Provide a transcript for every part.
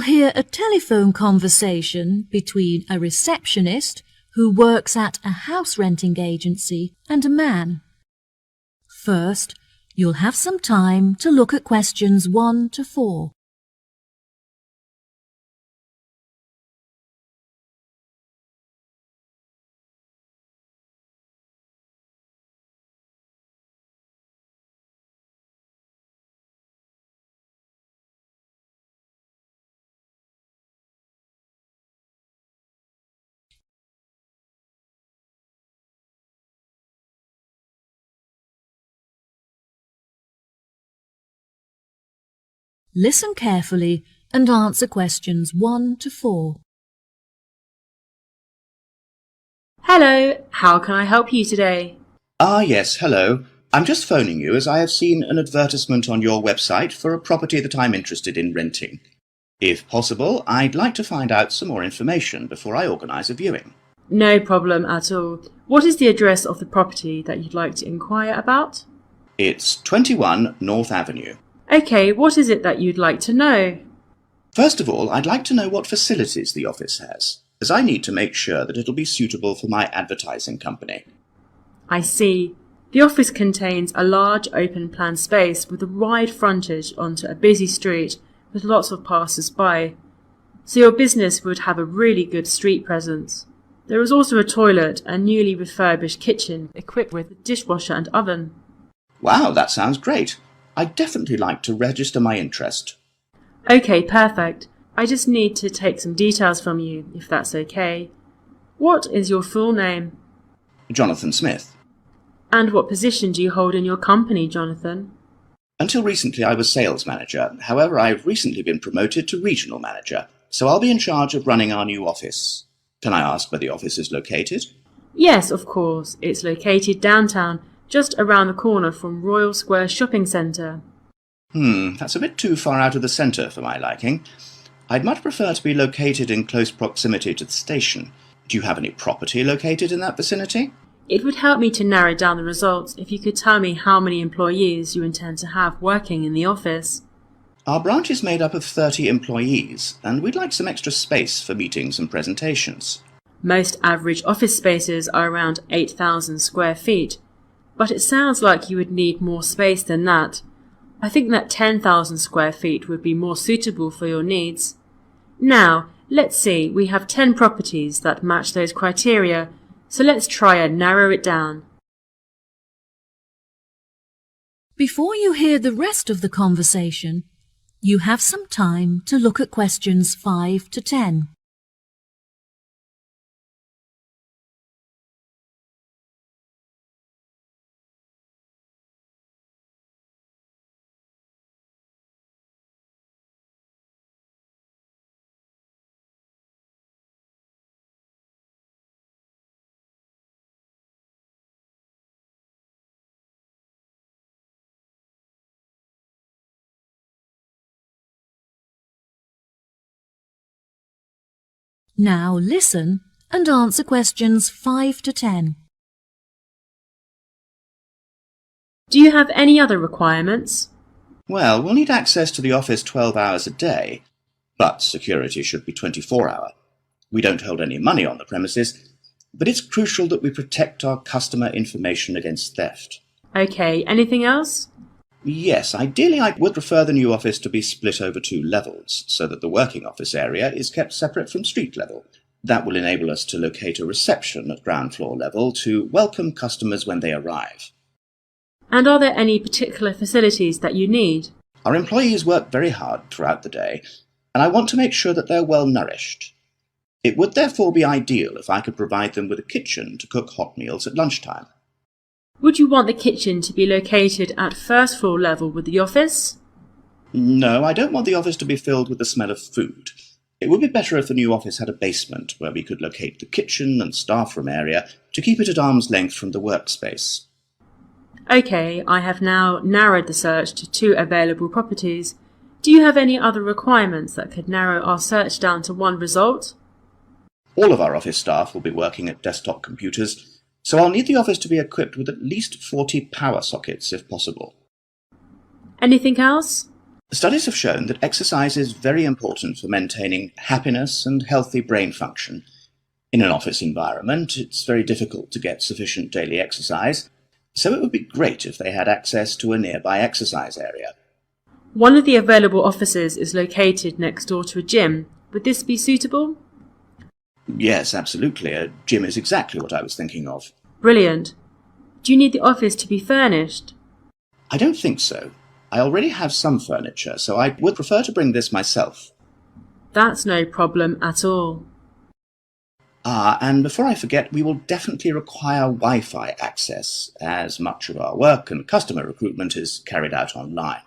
hear a telephone conversation between a receptionist who works at a house renting agency and a man. First, you'll have some time to look at questions 1 to 4. Listen carefully and answer questions 1 to 4. Hello, how can I help you today? Yes, hello. I'm just phoning you as I have seen an advertisement on your website for a property that I'm interested in renting. If possible, I'd like to find out some more information before I organise a viewing. No problem at all. What is the address of the property that you'd like to inquire about? It's 21 North Avenue. Okay, what is it that you'd like to know? First of all, I'd like to know what facilities the office has, as I need to make sure that it'll be suitable for my advertising company. I see. The office contains a large open-plan space with a wide frontage onto a busy street with lots of passers-by, so your business would have a really good street presence. There is also a toilet and newly refurbished kitchen equipped with a dishwasher and oven. Wow, that sounds great. I'd definitely like to register my interest. Okay, perfect. I just need to take some details from you, if that's okay. What is your full name? Jonathan Smith. And what position do you hold in your company, Jonathan? Until recently I was sales manager. However, I've recently been promoted to regional manager, so I'll be in charge of running our new office. Can I ask where the office is located? Yes, of course. It's located downtown, just around the corner from Royal Square Shopping Centre. That's a bit too far out of the centre for my liking. I'd much prefer to be located in close proximity to the station. Do you have any property located in that vicinity? It would help me to narrow down the results if you could tell me how many employees you intend to have working in the office. Our branch is made up of 30 employees, and we'd like some extra space for meetings and presentations. Most average office spaces are around 8,000 square feet, but it sounds like you would need more space than that. I think that 10,000 square feet would be more suitable for your needs. Now, let's see, we have 10 properties that match those criteria, so let's try and narrow it down. Before you hear the rest of the conversation, you have some time to look at questions 5 to 10. Now listen and answer questions 5 to 10. Do you have any other requirements? Well, we'll need access to the office 12 hours a day, but security should be 24-hour. We don't hold any money on the premises, but it's crucial that we protect our customer information against theft. Okay, anything else? Yes, ideally I would prefer the new office to be split over 2 levels, so that the working office area is kept separate from street level. That will enable us to locate a reception at ground floor level to welcome customers when they arrive. And are there any particular facilities that you need? Our employees work very hard throughout the day, and I want to make sure that they're well nourished. It would therefore be ideal if I could provide them with a kitchen to cook hot meals at lunchtime. Would you want the kitchen to be located at first floor level with the office? No, I don't want the office to be filled with the smell of food. It would be better if the new office had a basement where we could locate the kitchen and staff room area to keep it at arm's length from the workspace. Okay, I have now narrowed the search to 2 available properties. Do you have any other requirements that could narrow our search down to 1 result? All of our office staff will be working at desktop computers, so I'll need the office to be equipped with at least 40 power sockets if possible. Anything else? Studies have shown that exercise is very important for maintaining happiness and healthy brain function. In an office environment, it's very difficult to get sufficient daily exercise, so it would be great if they had access to a nearby exercise area. One of the available offices is located next door to a gym. Would this be suitable? Yes, absolutely. A gym is exactly what I was thinking of. Brilliant. Do you need the office to be furnished? I don't think so. I already have some furniture, so I would prefer to bring this myself. That's no problem at all. And before I forget, we will definitely require Wi-Fi access, as much of our work and customer recruitment is carried out online.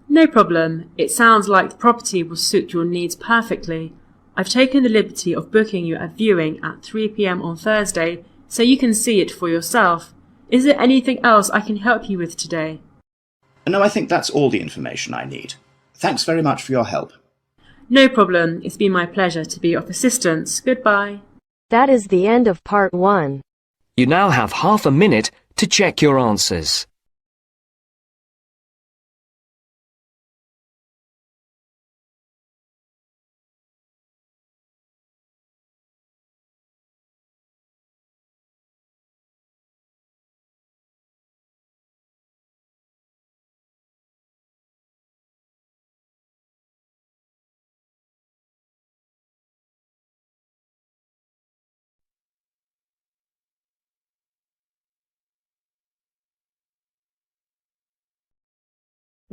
No problem. It sounds like the property will suit your needs perfectly. I've taken the liberty of booking you a viewing at 3 p.m. on Thursday, so you can see it for yourself. Is there anything else I can help you with today? No, I think that's all the information I need. Thanks very much for your help. No problem. It's been my pleasure to be of assistance. Goodbye. That is the end of part 1. You now have half a minute to check your answers.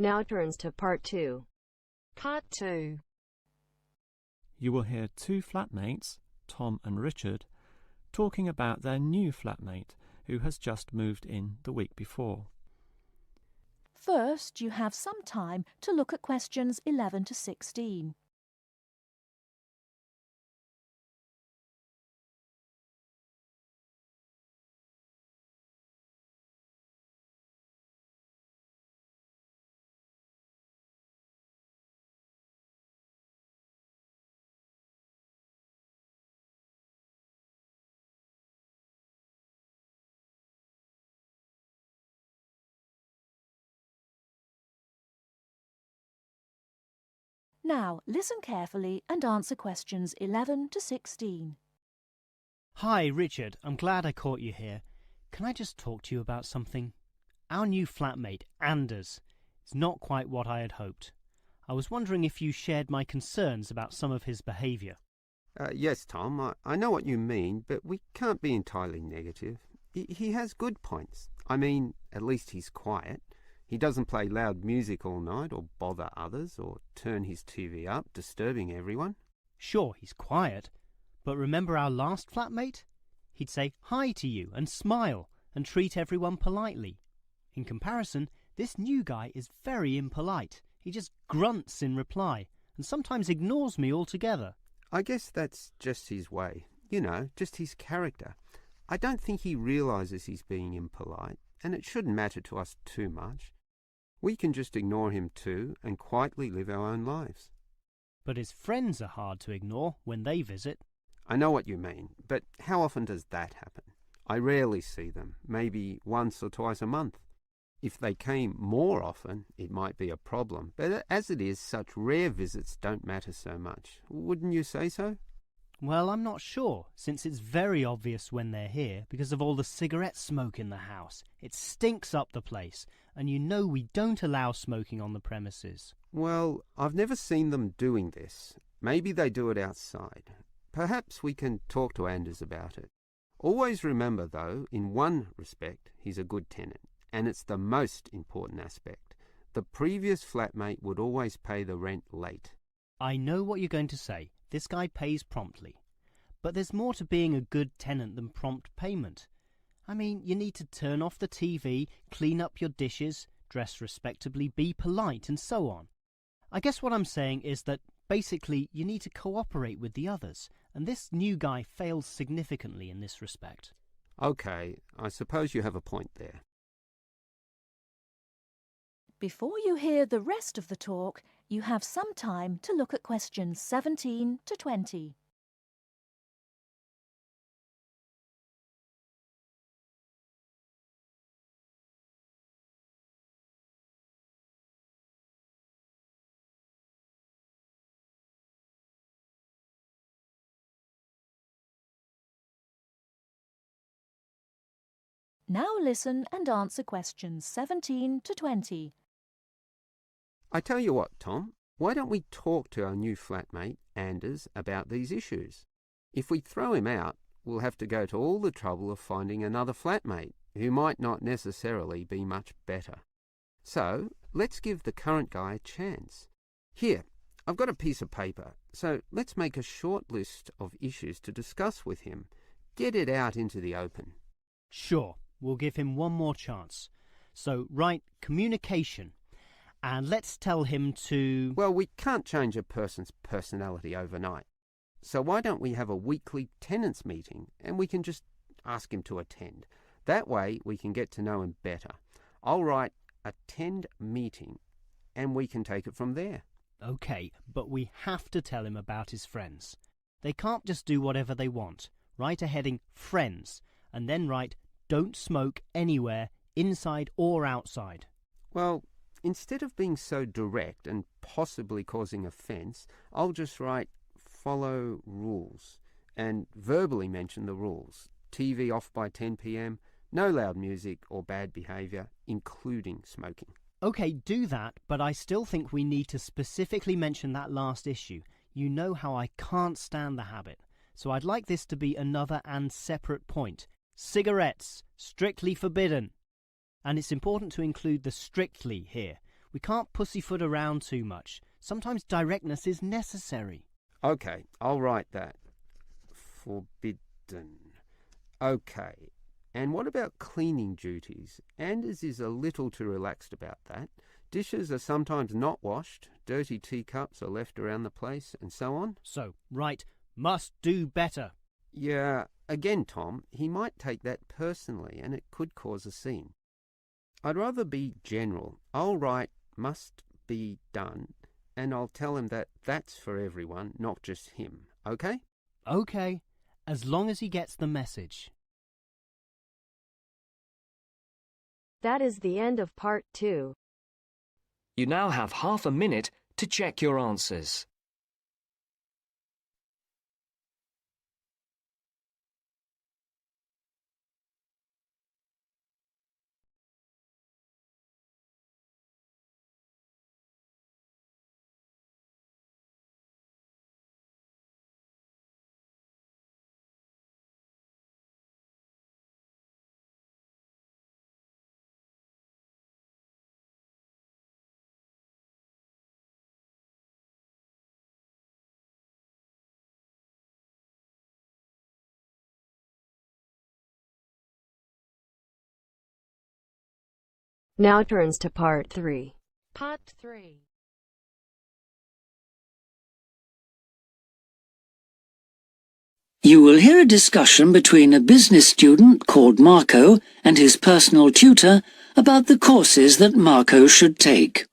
Now turns to part 2. Part 2. You will hear two flatmates, Tom and Richard, talking about their new flatmate who has just moved in the week before. First, you have some time to look at questions 11 to 16. Now, listen carefully and answer questions 11 to 16. Hi, Richard. I'm glad I caught you here. Can I just talk to you about something? Our new flatmate, Anders, is not quite what I had hoped. I was wondering if you shared my concerns about some of his behaviour. Yes, Tom, I know what you mean, but we can't be entirely negative. He has good points. I mean, at least he's quiet. He doesn't play loud music all night or bother others or turn his TV up, disturbing everyone. Sure, he's quiet, but remember our last flatmate? He'd say hi to you and smile and treat everyone politely. In comparison, this new guy is very impolite. He just grunts in reply and sometimes ignores me altogether. I guess that's just his way, just his character. I don't think he realises he's being impolite, and it shouldn't matter to us too much. We can just ignore him too and quietly live our own lives. But his friends are hard to ignore when they visit. I know what you mean, but how often does that happen? I rarely see them, maybe once or twice a month. If they came more often, it might be a problem, but as it is, such rare visits don't matter so much. Wouldn't you say so? Well, I'm not sure, since it's very obvious when they're here because of all the cigarette smoke in the house. It stinks up the place, and you know we don't allow smoking on the premises. Well, I've never seen them doing this. Maybe they do it outside. Perhaps we can talk to Anders about it. Always remember, though, in one respect, he's a good tenant, and it's the most important aspect. The previous flatmate would always pay the rent late. I know what you're going to say. This guy pays promptly. But there's more to being a good tenant than prompt payment. I mean, you need to turn off the TV, clean up your dishes, dress respectably, be polite, and so on. I guess what I'm saying is that basically you need to cooperate with the others, and this new guy fails significantly in this respect. Okay, I suppose you have a point there. Before you hear the rest of the talk, you have some time to look at questions 17 to 20. Now listen and answer questions 17 to 20. I tell you what, Tom, why don't we talk to our new flatmate, Anders, about these issues? If we throw him out, we'll have to go to all the trouble of finding another flatmate who might not necessarily be much better. So, let's give the current guy a chance. Here, I've got a piece of paper, so let's make a short list of issues to discuss with him. Get it out into the open. Sure, we'll give him one more chance. So write communication, and let's tell him to... Well, we can't change a person's personality overnight. So why don't we have a weekly tenants meeting and we can just ask him to attend. That way we can get to know him better. I'll write attend meeting and we can take it from there. OK, but we have to tell him about his friends. They can't just do whatever they want. Write a heading friends and then write don't smoke anywhere, inside or outside. Well, instead of being so direct and possibly causing offence, I'll just write follow rules and verbally mention the rules. TV off by 10 p.m, no loud music or bad behaviour, including smoking. OK, do that, but I still think we need to specifically mention that last issue. You know how I can't stand the habit. So I'd like this to be another and separate point. Cigarettes, strictly forbidden. And it's important to include the strictly here. We can't pussyfoot around too much. Sometimes directness is necessary. OK, I'll write that. Forbidden. OK. And what about cleaning duties? Anders is a little too relaxed about that. Dishes are sometimes not washed, dirty teacups are left around the place, and so on. So, write, must do better. Yeah, again, Tom, he might take that personally and it could cause a scene. I'd rather be general. I'll write must be done and I'll tell him that that's for everyone, not just him. OK? OK, as long as he gets the message. That is the end of part 2. You now have half a minute to check your answers. Now turns to part 3. Part 3. You will hear a discussion between a business student called Marco and his personal tutor about the courses that Marco should take.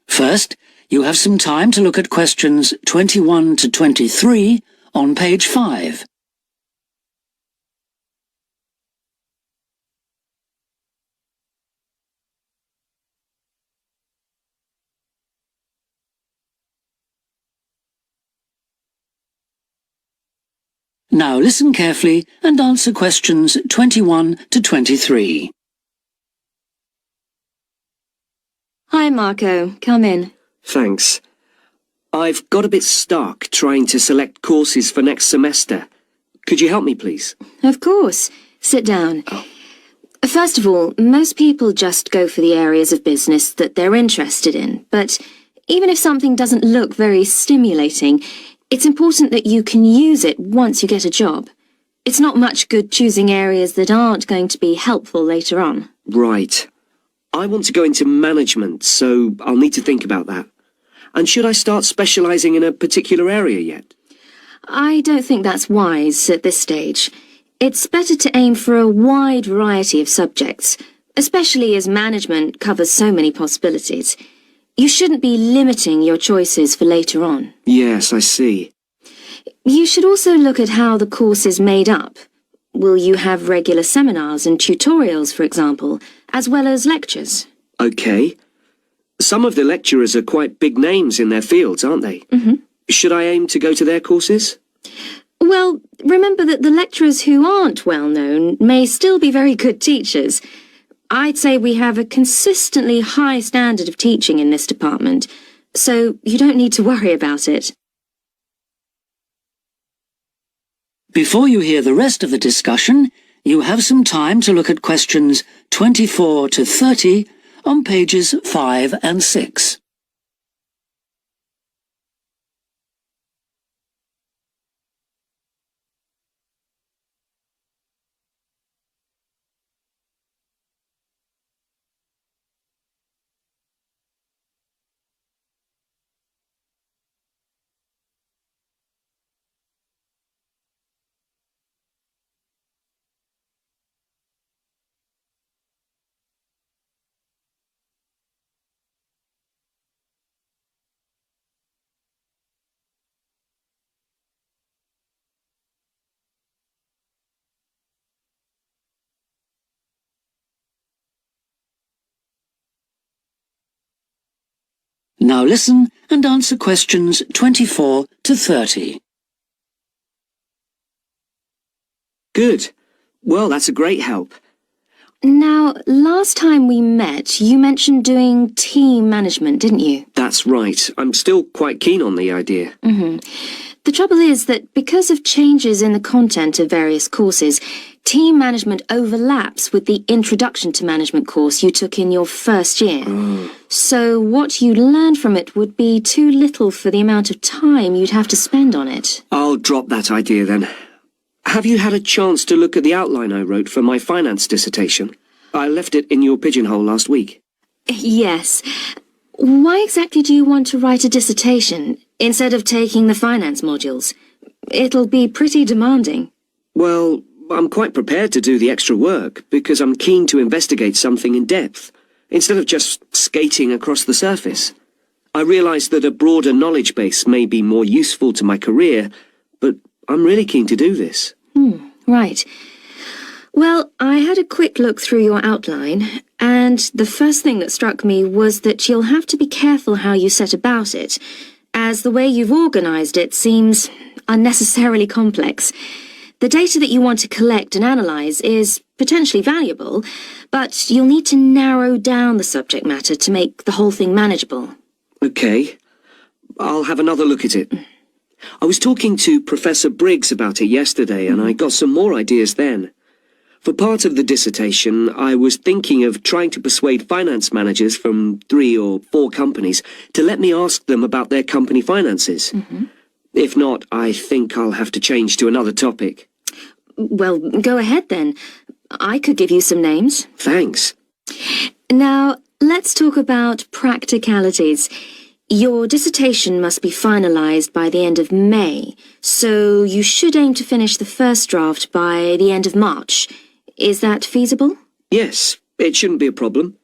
First, you have some time to look at questions 21 to 23 on page 5. Now listen carefully and answer questions 21 to 23. Hi, Marco. Come in. Thanks. I've got a bit stuck trying to select courses for next semester. Could you help me, please? Of course. Sit down. Oh. First of all, most people just go for the areas of business that they're interested in, but even if something doesn't look very stimulating, it's important that you can use it once you get a job. It's not much good choosing areas that aren't going to be helpful later on. Right. I want to go into management, so I'll need to think about that. And should I start specialising in a particular area yet? I don't think that's wise at this stage. It's better to aim for a wide variety of subjects, especially as management covers so many possibilities. You shouldn't be limiting your choices for later on. Yes, I see. You should also look at how the course is made up. Will you have regular seminars and tutorials, for example, as well as lectures? OK. Some of the lecturers are quite big names in their fields, aren't they? Mm-hmm. Should I aim to go to their courses? Well, remember that the lecturers who aren't well known may still be very good teachers. I'd say we have a consistently high standard of teaching in this department, so you don't need to worry about it. Before you hear the rest of the discussion, you have some time to look at questions 24 to 30 on pages 5 and 6. Now listen and answer questions 24 to 30. Good. Well, that's a great help. Now, last time we met, you mentioned doing team management, didn't you? That's right. I'm still quite keen on the idea. The trouble is that because of changes in the content of various courses, team management overlaps with the Introduction to Management course you took in your first year. So what you learned from it would be too little for the amount of time you'd have to spend on it. I'll drop that idea then. Have you had a chance to look at the outline I wrote for my finance dissertation? I left it in your pigeonhole last week. Yes. Why exactly do you want to write a dissertation instead of taking the finance modules? It'll be pretty demanding. Well, I'm quite prepared to do the extra work because I'm keen to investigate something in depth, instead of just skating across the surface. I realise that a broader knowledge base may be more useful to my career, but I'm really keen to do this. Right. Well, I had a quick look through your outline, and the first thing that struck me was that you'll have to be careful how you set about it, as the way you've organised it seems unnecessarily complex. The data that you want to collect and analyse is potentially valuable, but you'll need to narrow down the subject matter to make the whole thing manageable. Okay. I'll have another look at it. I was talking to Professor Briggs about it yesterday, and I got some more ideas then. For part of the dissertation, I was thinking of trying to persuade finance managers from 3 or 4 companies to let me ask them about their company finances. If not, I think I'll have to change to another topic. Well, go ahead then. I could give you some names. Thanks. Now, let's talk about practicalities. Your dissertation must be finalised by the end of May, so you should aim to finish the first draft by the end of March. Is that feasible? Yes, it shouldn't be a problem.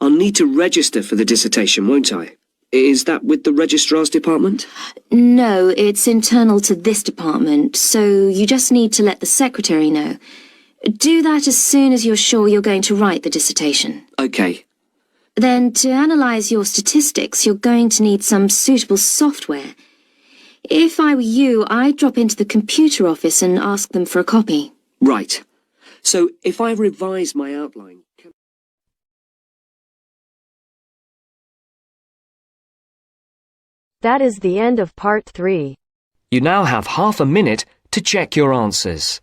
I'll need to register for the dissertation, won't I? Is that with the registrar's department? No, it's internal to this department, so you just need to let the secretary know. Do that as soon as you're sure you're going to write the dissertation. Okay. Then, to analyse your statistics, you're going to need some suitable software. If I were you, I'd drop into the computer office and ask them for a copy. Right. So, if I revise my outline... That is the end of part 3. You now have half a minute to check your answers.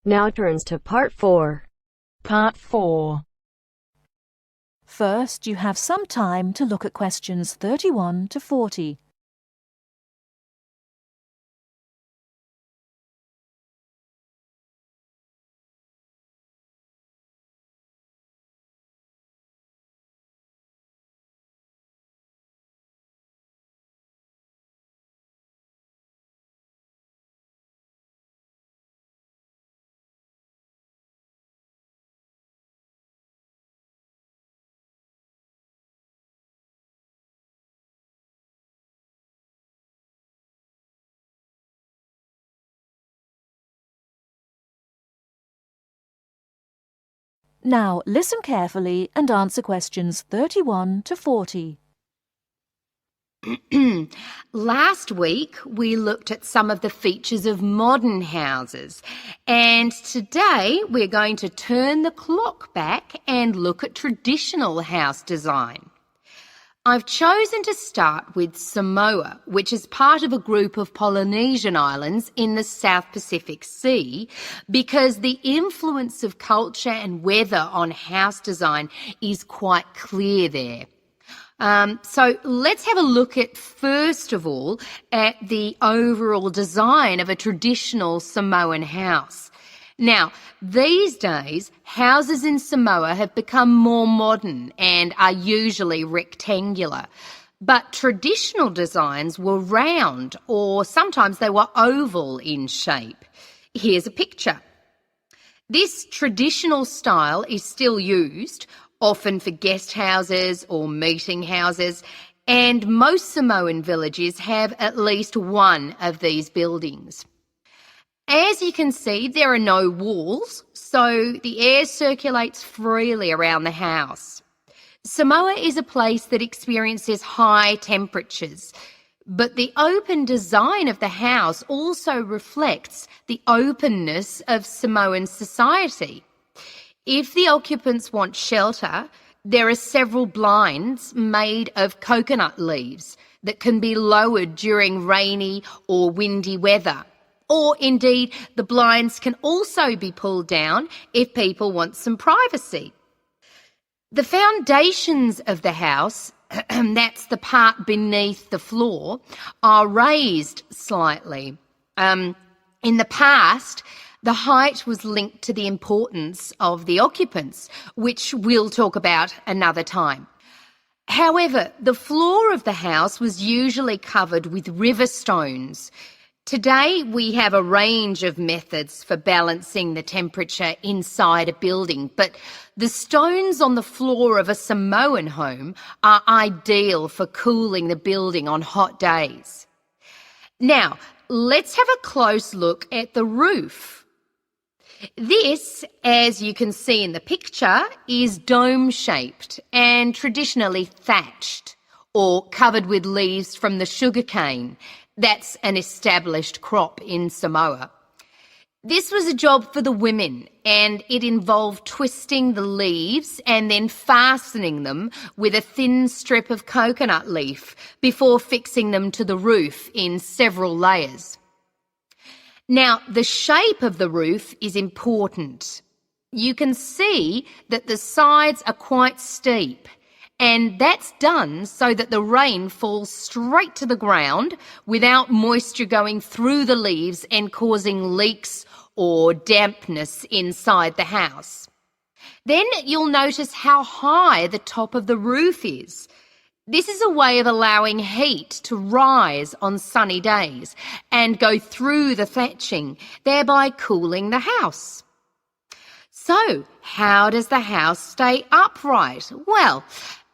Now turns to part 4. Part 4. First, you have some time to look at questions 31 to 40. Now listen carefully and answer questions 31 to 40. Last week we looked at some of the features of modern houses, and today we're going to turn the clock back and look at traditional house design. I've chosen to start with Samoa, which is part of a group of Polynesian islands in the South Pacific Sea, because the influence of culture and weather on house design is quite clear there. So let's have a look at, first of all, at the overall design of a traditional Samoan house. Now, these days, houses in Samoa have become more modern and are usually rectangular. But traditional designs were round, or sometimes they were oval in shape. Here's a picture. This traditional style is still used, often for guest houses or meeting houses, and most Samoan villages have at least one of these buildings. As you can see, there are no walls, so the air circulates freely around the house. Samoa is a place that experiences high temperatures, but the open design of the house also reflects the openness of Samoan society. If the occupants want shelter, there are several blinds made of coconut leaves that can be lowered during rainy or windy weather. Or indeed, the blinds can also be pulled down if people want some privacy. The foundations of the house, that's the part beneath the floor, are raised slightly. In the past, the height was linked to the importance of the occupants, which we'll talk about another time. However, the floor of the house was usually covered with river stones. Today, we have a range of methods for balancing the temperature inside a building, but the stones on the floor of a Samoan home are ideal for cooling the building on hot days. Now, let's have a close look at the roof. This, as you can see in the picture, is dome-shaped and traditionally thatched or covered with leaves from the sugarcane. That's an established crop in Samoa. This was a job for the women, and it involved twisting the leaves and then fastening them with a thin strip of coconut leaf before fixing them to the roof in several layers. Now, the shape of the roof is important. You can see that the sides are quite steep, and that's done so that the rain falls straight to the ground without moisture going through the leaves and causing leaks or dampness inside the house. Then you'll notice how high the top of the roof is. This is a way of allowing heat to rise on sunny days and go through the thatching, thereby cooling the house. So, how does the house stay upright? Well,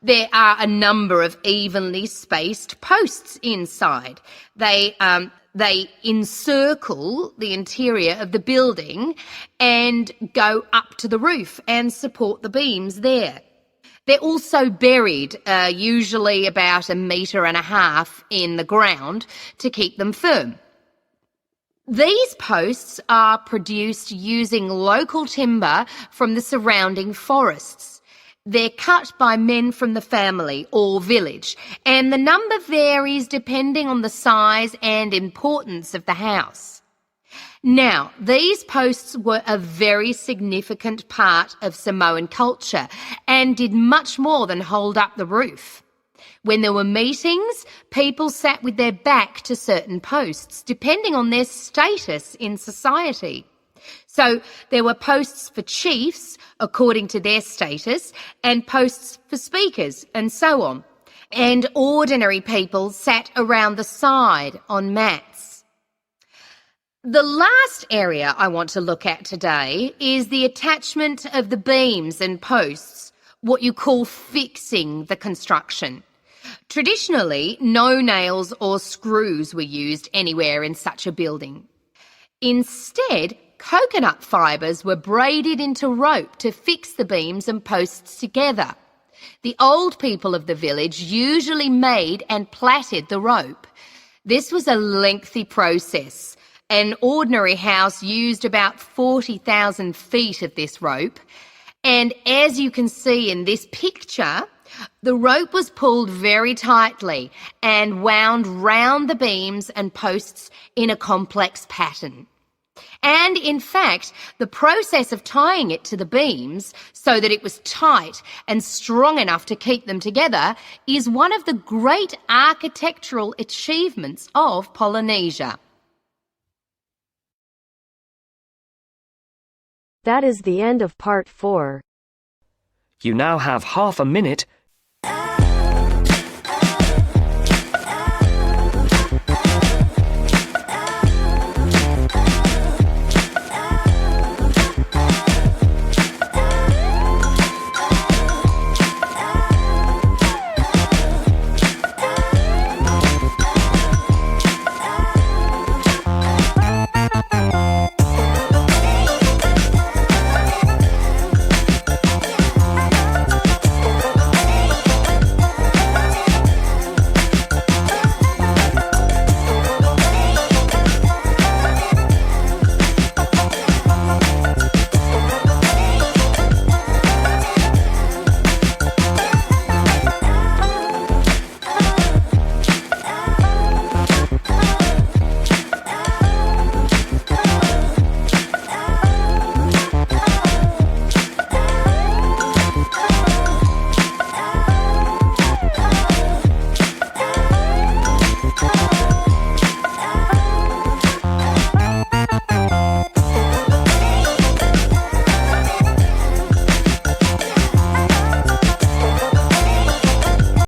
there are a number of evenly spaced posts inside. They encircle the interior of the building and go up to the roof and support the beams there. They're also buried, usually about 1.5 meters in the ground to keep them firm. These posts are produced using local timber from the surrounding forests. They're cut by men from the family or village, and the number varies depending on the size and importance of the house. Now, these posts were a very significant part of Samoan culture and did much more than hold up the roof. When there were meetings, people sat with their back to certain posts, depending on their status in society. So there were posts for chiefs, according to their status, and posts for speakers, and so on. And ordinary people sat around the side on mats. The last area I want to look at today is the attachment of the beams and posts, what you call fixing the construction. Traditionally, no nails or screws were used anywhere in such a building. Instead, Coconut fibres were braided into rope to fix the beams and posts together. The old people of the village usually made and plaited the rope. This was a lengthy process. An ordinary house used about 40,000 feet of this rope. And as you can see in this picture, the rope was pulled very tightly and wound round the beams and posts in a complex pattern. And in fact, the process of tying it to the beams so that it was tight and strong enough to keep them together is one of the great architectural achievements of Polynesia. That is the end of part 4. You now have half a minute